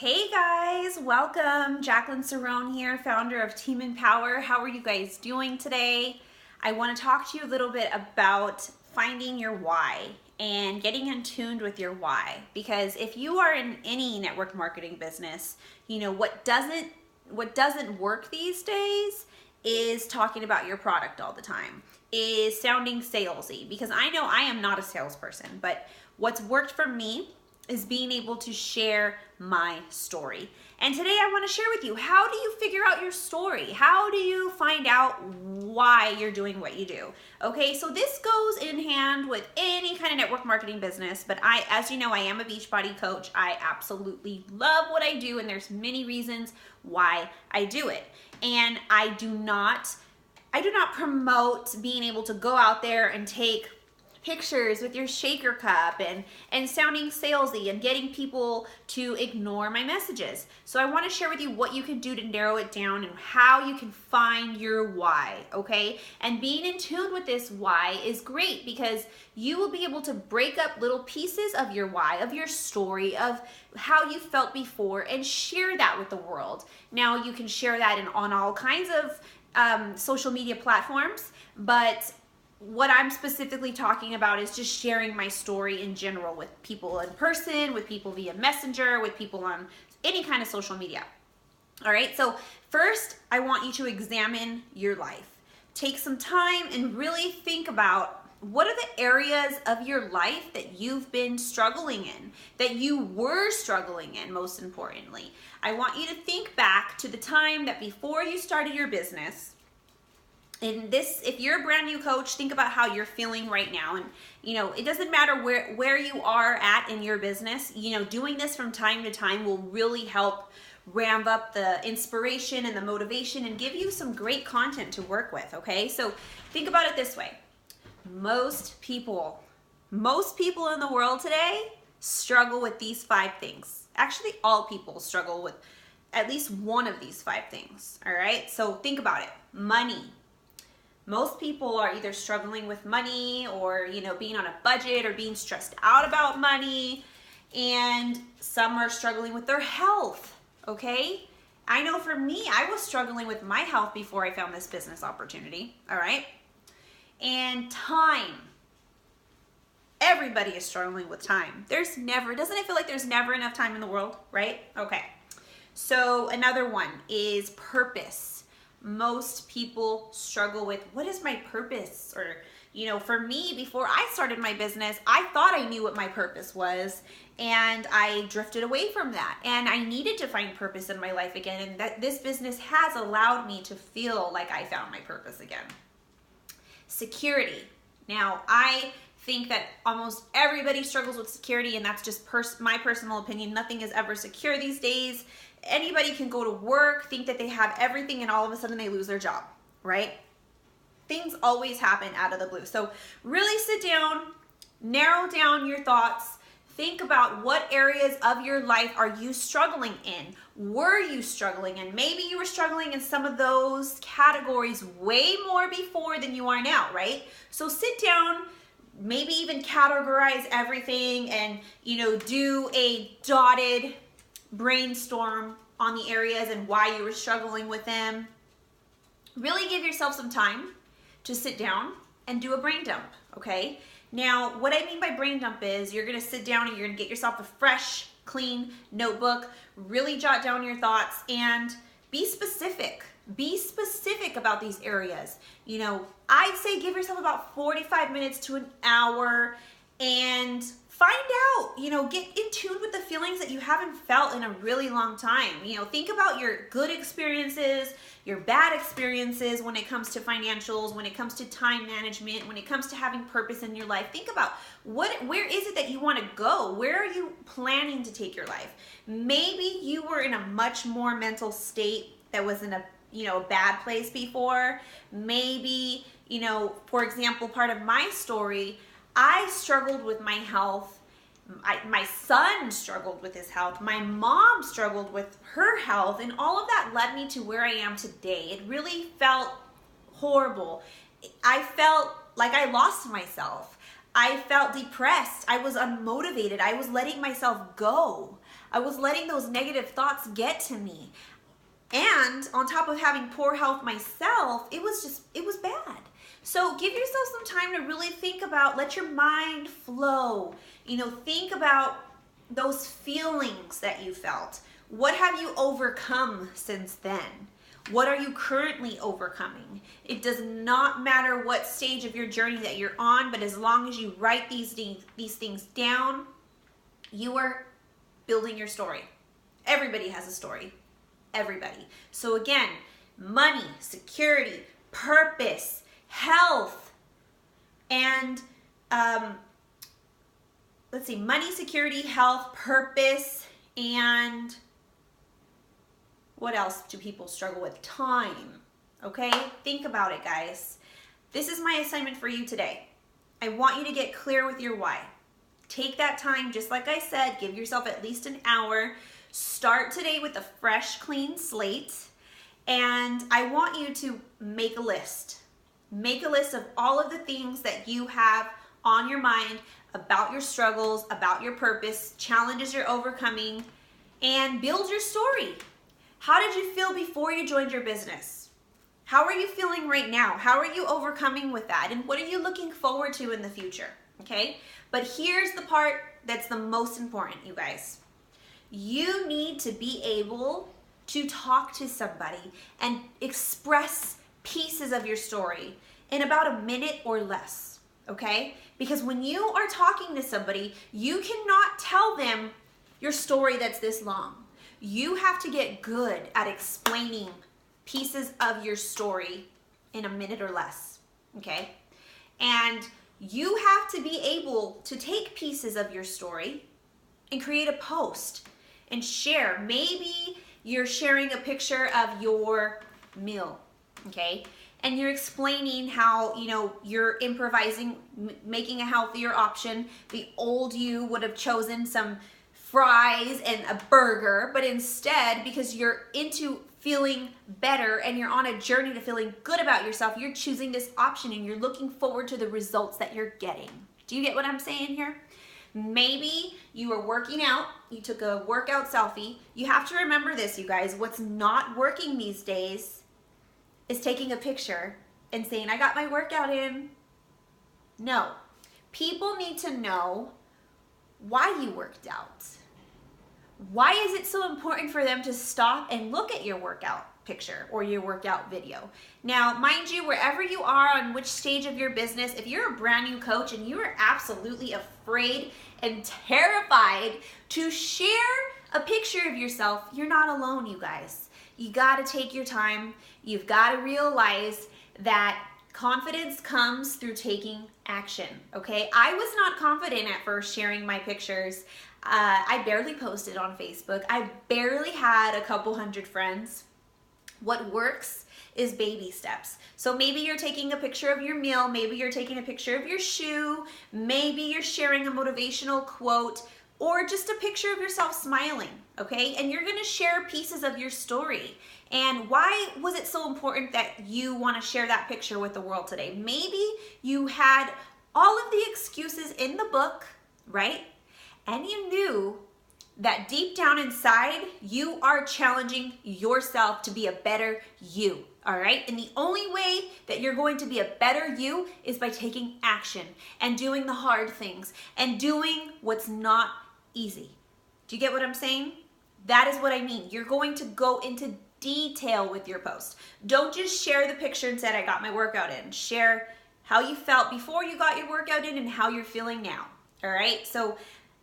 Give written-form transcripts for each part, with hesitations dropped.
Hey guys, welcome. Jacqueline Cerrone here, founder of Team Empower. How are you guys doing today? I want to talk to you a little bit about finding your why and getting in tune with your why. Because if you are in any network marketing business, what doesn't work these days is talking about your product all the time, is sounding salesy. Because I know I am not a salesperson, but what's worked for me is being able to share my story. And today I want to share with you, how do you figure out your story? How do you find out why you're doing what you do? Okay, so this goes in hand with any kind of network marketing business, but as you know, I am a Beachbody coach. I absolutely love what I do, and there's many reasons why I do it. And I do not promote being able to go out there and take pictures with your shaker cup and sounding salesy and getting people to ignore my messages. So I want to share with you what you can do to narrow it down and how you can find your why, okay? And being in tune with this why is great because you will be able to break up little pieces of your why, of your story, of how you felt before, and share that with the world. Now you can share that on all kinds of social media platforms, but what I'm specifically talking about is just sharing my story in general with people in person, with people via Messenger, with people on any kind of social media. All right, so first I want you to examine your life. Take some time and really think about what are the areas of your life that you've been struggling in, that you were struggling in, most importantly. I want you to think back to the time that before you started your business. And if you're a brand new coach, think about how you're feeling right now. And, it doesn't matter where you are at in your business. Doing this from time to time will really help ramp up the inspiration and the motivation and give you some great content to work with, okay? So think about it this way. Most people in the world today struggle with these 5 things. Actually, all people struggle with at least one of these 5 things, all right? So think about it. Money. Most people are either struggling with money or, being on a budget or being stressed out about money. And some are struggling with their health, okay? I know for me, I was struggling with my health before I found this business opportunity, all right? And time. Everybody is struggling with time. Doesn't it feel like there's never enough time in the world, right? Okay. So another one is purpose. Most people struggle with, what is my purpose? Or, for me, before I started my business, I thought I knew what my purpose was, and I drifted away from that. And I needed to find purpose in my life again, and that this business has allowed me to feel like I found my purpose again. Security. Now, I think that almost everybody struggles with security, and that's just my personal opinion. Nothing is ever secure these days. Anybody can go to work, think that they have everything, and all of a sudden they lose their job, right? Things always happen out of the blue. So really sit down, narrow down your thoughts, think about what areas of your life are you struggling in? Were you struggling in? Maybe you were struggling in some of those categories way more before than you are now, right? So sit down, maybe even categorize everything and, do a dotted brainstorm on the areas and why you were struggling with them. Really give yourself some time to sit down and do a brain dump, okay? Now, what I mean by brain dump is you're gonna sit down and you're gonna get yourself a fresh, clean notebook, really jot down your thoughts and be specific. Be specific about these areas. I'd say give yourself about 45 minutes to an hour and find out, get in tune with the feelings that you haven't felt in a really long time. Think about your good experiences, your bad experiences when it comes to financials, when it comes to time management, when it comes to having purpose in your life. Think about where is it that you want to go? Where are you planning to take your life? Maybe you were in a much more mental state that was in a bad place before. Maybe, for example, part of my story, I struggled with my health. My son struggled with his health. My mom struggled with her health, and all of that led me to where I am today. It really felt horrible. I felt like I lost myself. I felt depressed. I was unmotivated. I was letting myself go. I was letting those negative thoughts get to me. And on top of having poor health myself, it was bad. So give yourself some time to really think about, let your mind flow. Think about those feelings that you felt. What have you overcome since then? What are you currently overcoming? It does not matter what stage of your journey that you're on, but as long as you write these things down, you are building your story. Everybody has a story. Everybody. So again, money, security, purpose, health, and let's see, money, security, health, purpose, and what else do people struggle with? Time. Okay? Think about it, guys. This is my assignment for you today. I want you to get clear with your why. Take that time, just like I said, give yourself at least an hour. Start today with a fresh, clean slate. And I want you to make a list. Make a list of all of the things that you have on your mind about your struggles, about your purpose, challenges you're overcoming, and build your story. How did you feel before you joined your business? How are you feeling right now? How are you overcoming with that? And what are you looking forward to in the future? Okay? But here's the part that's the most important, you guys. You need to be able to talk to somebody and express pieces of your story in about a minute or less, okay? Because when you are talking to somebody, you cannot tell them your story that's this long. You have to get good at explaining pieces of your story in a minute or less, okay? And you have to be able to take pieces of your story and create a post and share. Maybe you're sharing a picture of your meal, okay? And you're explaining how, you're improvising, making a healthier option. The old you would have chosen some fries and a burger, but instead, because you're into feeling better and you're on a journey to feeling good about yourself, you're choosing this option and you're looking forward to the results that you're getting. Do you get what I'm saying here? Maybe you were working out, you took a workout selfie. You have to remember this, you guys. What's not working these days is taking a picture and saying, I got my workout in. No. People need to know why you worked out. Why is it so important for them to stop and look at your workout picture or your workout video? Now, mind you, wherever you are on which stage of your business, if you're a brand new coach and you are absolutely afraid and terrified to share a picture of yourself, you're not alone, you guys. You got to take your time. You've got to realize that confidence comes through taking action, okay? I was not confident at first sharing my pictures. I barely posted on Facebook. I barely had a couple hundred friends. What works is baby steps. So maybe you're taking a picture of your meal, maybe you're taking a picture of your shoe, maybe you're sharing a motivational quote, or just a picture of yourself smiling, okay? And you're gonna share pieces of your story. And why was it so important that you wanna share that picture with the world today? Maybe you had all of the excuses in the book, right? And you knew that deep down inside, you are challenging yourself to be a better you, all right? And the only way that you're going to be a better you is by taking action and doing the hard things and doing what's not easy. Do you get what I'm saying? That is what I mean. You're going to go into detail with your post. Don't just share the picture and say, I got my workout in. Share how you felt before you got your workout in and how you're feeling now, all right? So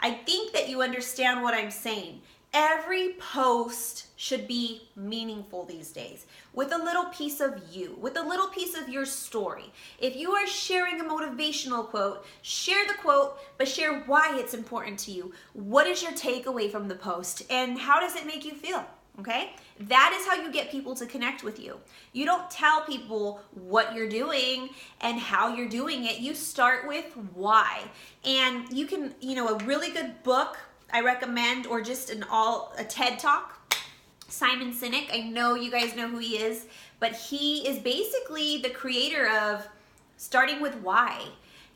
I think that you understand what I'm saying. Every post should be meaningful these days, with a little piece of you, with a little piece of your story. If you are sharing a motivational quote, share the quote, but share why it's important to you. What is your takeaway from the post, and how does it make you feel? Okay? That is how you get people to connect with you. You don't tell people what you're doing and how you're doing it. You start with why. And you can, a really good book I recommend, or just a TED Talk, Simon Sinek. I know you guys know who he is, but he is basically the creator of starting with why.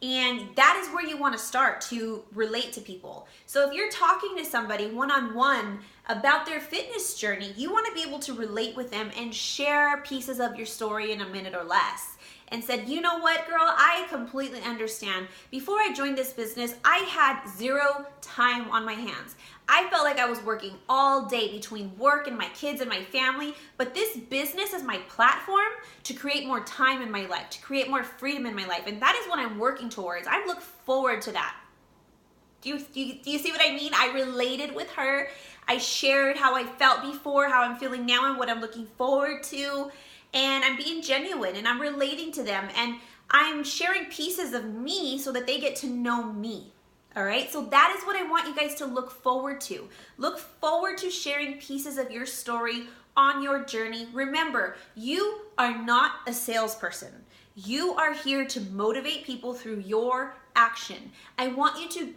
And that is where you want to start to relate to people. So if you're talking to somebody one-on-one about their fitness journey, you want to be able to relate with them and share pieces of your story in a minute or less. And said, you know what, girl, I completely understand. Before I joined this business, I had 0 time on my hands. I felt like I was working all day between work and my kids and my family, but this business is my platform to create more time in my life, to create more freedom in my life, and that is what I'm working towards. I look forward to that. Do you see what I mean? I related with her. I shared how I felt before, how I'm feeling now, and what I'm looking forward to. And I'm being genuine and I'm relating to them and I'm sharing pieces of me so that they get to know me. All right, so that is what I want you guys to look forward to. Look forward to sharing pieces of your story on your journey. Remember, you are not a salesperson. You are here to motivate people through your action. I want you to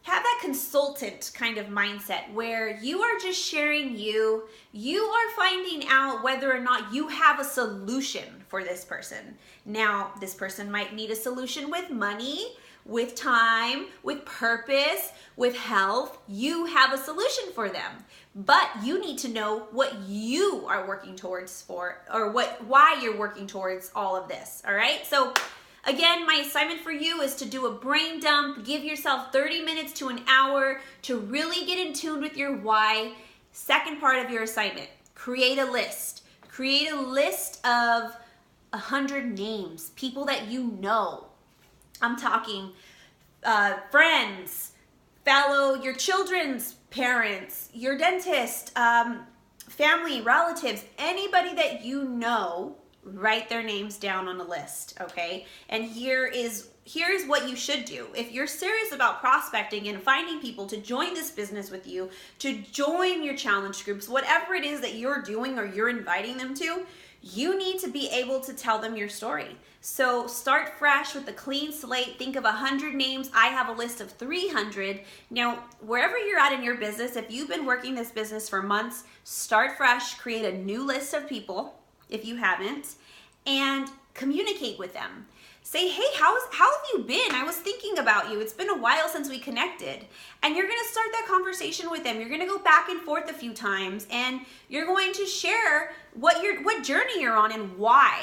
have that consultant kind of mindset where you are just sharing you are finding out whether or not you have a solution for this person. Now, this person might need a solution with money, with time, with purpose, with health. You have a solution for them, but you need to know what you are working towards why you're working towards all of this, all right? So again, my assignment for you is to do a brain dump. Give yourself 30 minutes to an hour to really get in tune with your why. Second part of your assignment, create a list. Create a list of 100 names, people that you know. I'm talking friends, your children's parents, your dentist, family, relatives, anybody that you know. Write their names down on a list, okay? And here's what you should do. If you're serious about prospecting and finding people to join this business with you, to join your challenge groups, whatever it is that you're doing or you're inviting them to, you need to be able to tell them your story. So start fresh with a clean slate. Think of 100 names. I have a list of 300. Now, wherever you're at in your business, if you've been working this business for months, start fresh, create a new list of people if you haven't, and communicate with them. Say, hey, how have you been? I was thinking about you. It's been a while since we connected. And you're gonna start that conversation with them. You're gonna go back and forth a few times and you're going to share what journey you're on and why.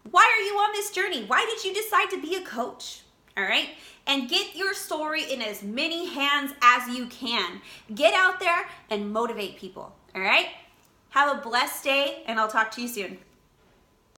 Why are you on this journey? Why did you decide to be a coach? All right? And get your story in as many hands as you can. Get out there and motivate people. All right? Have a blessed day and I'll talk to you soon.